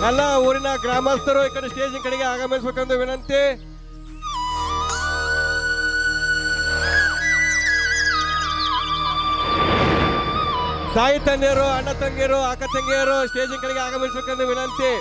ಎಲ್ಲ ಊರಿನ ಗ್ರಾಮಸ್ಥರು ಈ ಕಡೆ ಸ್ಟೇಜ್ ಕಡೆಗೆ ಆಗಮಿಸಬೇಕೆಂದು ವಿನಂತಿ. ತಾಯಿ ತಂದೆಯರು, ಅಣ್ಣ ತಂಗಿಯರು, ಅಕ್ಕ ತಂಗಿಯರು ಸ್ಟೇಜ್ ಕಡೆಗೆ ಆಗಮಿಸಬೇಕೆಂದು ವಿನಂತಿ.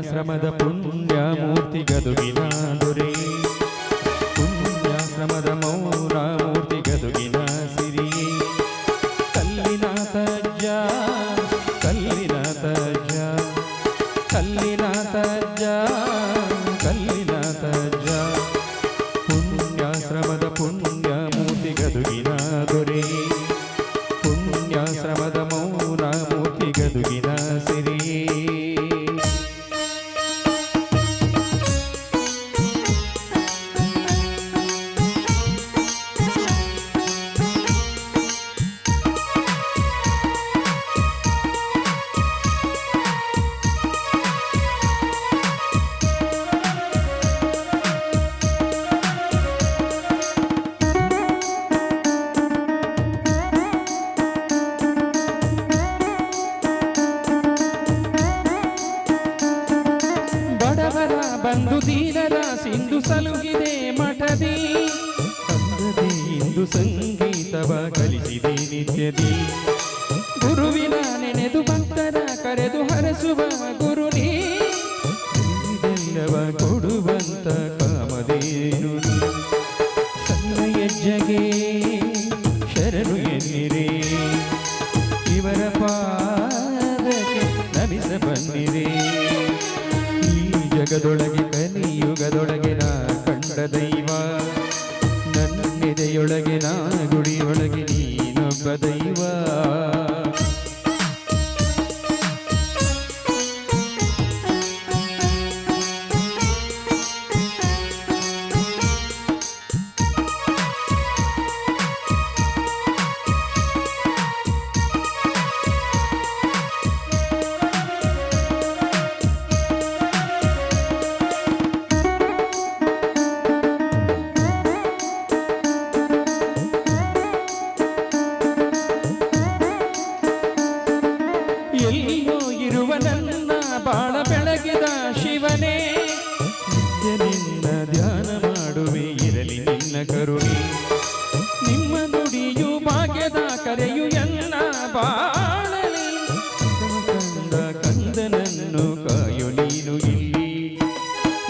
ಶ್ರಮದ ಪುಣ್ಯ ಮೂರ್ತಿ ಗದುಗಿನ ದೊರೆ, ಪುಣ್ಯಾಶ್ರಮದ ಮೌನ ಮೂರ್ತಿ ಗದುಗಿನ ಸಿರಿ, ಕಲ್ಲಿನ ತಜ್ಜ ಕಲ್ಲಿನ ತಜ್ಜ ಕಲ್ಲಿನ ತಜ್ಜ ಕಲ್ಲಿನ ತಜ್ಜ, ಪುಣ್ಯಾಶ್ರಮದ ಪುಣ್ಯ ಮೂರ್ತಿ ಗದುಗಿನ ದೊರೆ, ಪುಣ್ಯಾಶ್ರಮದ ಮೌನ ಮೂರ್ತಿ ಗದುಗಿನ ಸಿರಿ. ಬಂಧು ದೀನರ ಸಿಂಧು ಸಲುಗಿದೆ ಮಠದಿ, ತಂದದಿ ಇಂದು ಸಂಗೀತವ ಕಲಿಸಿದೆ ನಿತ್ಯದಿ, ಗುರುವಿನ ನೆನೆದು ಭಕ್ತರ ಕರೆದು ಹರಸುವ ಗುರು ನೀ, ಇದೆಲ್ಲವ ಕೊಡುವಂತ ಕಾಮಧೇನು ನೀ, ತನ್ನ ಹೆಜ್ಜೆಗೆ ಶರಣು ಎನ್ನಿರೆ, ಇವರ ಪಾದಕ್ಕೆ ನಮಿಸ ಬನ್ನಿರೆ, ಜಗದೊಳಗೆ ಕಲಿಯುಗದೊಳಗೆ ನಾ ಕಂಡ ದೈವ, ನನ್ನೆದೆಯೊಳಗೆ ನಾ ಗುಡಿಯೊಳಗೆ ನೀನೊಬ್ಬ ದೈವ. ಎಲ್ಲಿಯೋ ಇರುವ ನನ್ನ ಬಾಳ ಬೆಳಗಿದ ಶಿವನೇ, ನಿತ್ಯ ನಿನ್ನ ಧ್ಯಾನ ಮಾಡುವೆ ಇರಲಿ ನಿನ್ನ ಕರುಣೆ, ನಿಮ್ಮ ನುಡಿಯು ಭಾಗ್ಯದ ಕರೆಯು ಎಲ್ಲ ಬಾಳಲಿ, ಕಂದ ಕಂದನನ್ನು ಕಾಯು ನೀನು ಇಲ್ಲಿ,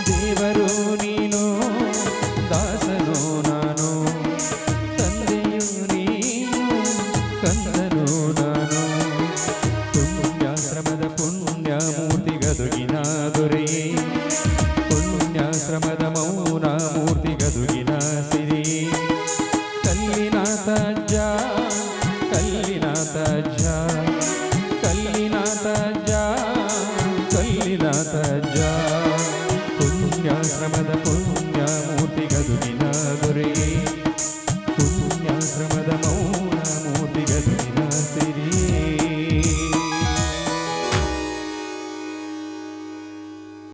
ದೇವರು ನೀನು ದಾಸನು ನಾನು, ತಂದೆಯು ನೀನು ಕಂದನು ನಾನು, ಪುಣ್ಯಾಶ್ರಮದ ಪುಣ್ಯ ಮೂರ್ತಿ ಗದುಗಿನ ದೊರೆ, ಪುಣ್ಯಾಶ್ರಮದ ಮೌನ ಮೂರ್ತಿ ಗದುಗಿನ ಸಿರಿ, ಕಲ್ಲಿನ ತಜ್ಜ ಕಲ್ಲಿನ ತಜ್ಜ ಕಲ್ಲಿನ ತಜ್ಜ ಕಲ್ಲಿನ ತಜ್ಜ, ಪುಣ್ಯಾಶ್ರಮದ ಪುಣ್ಯ ಮೂರ್ತಿ ಗದುಗಿನ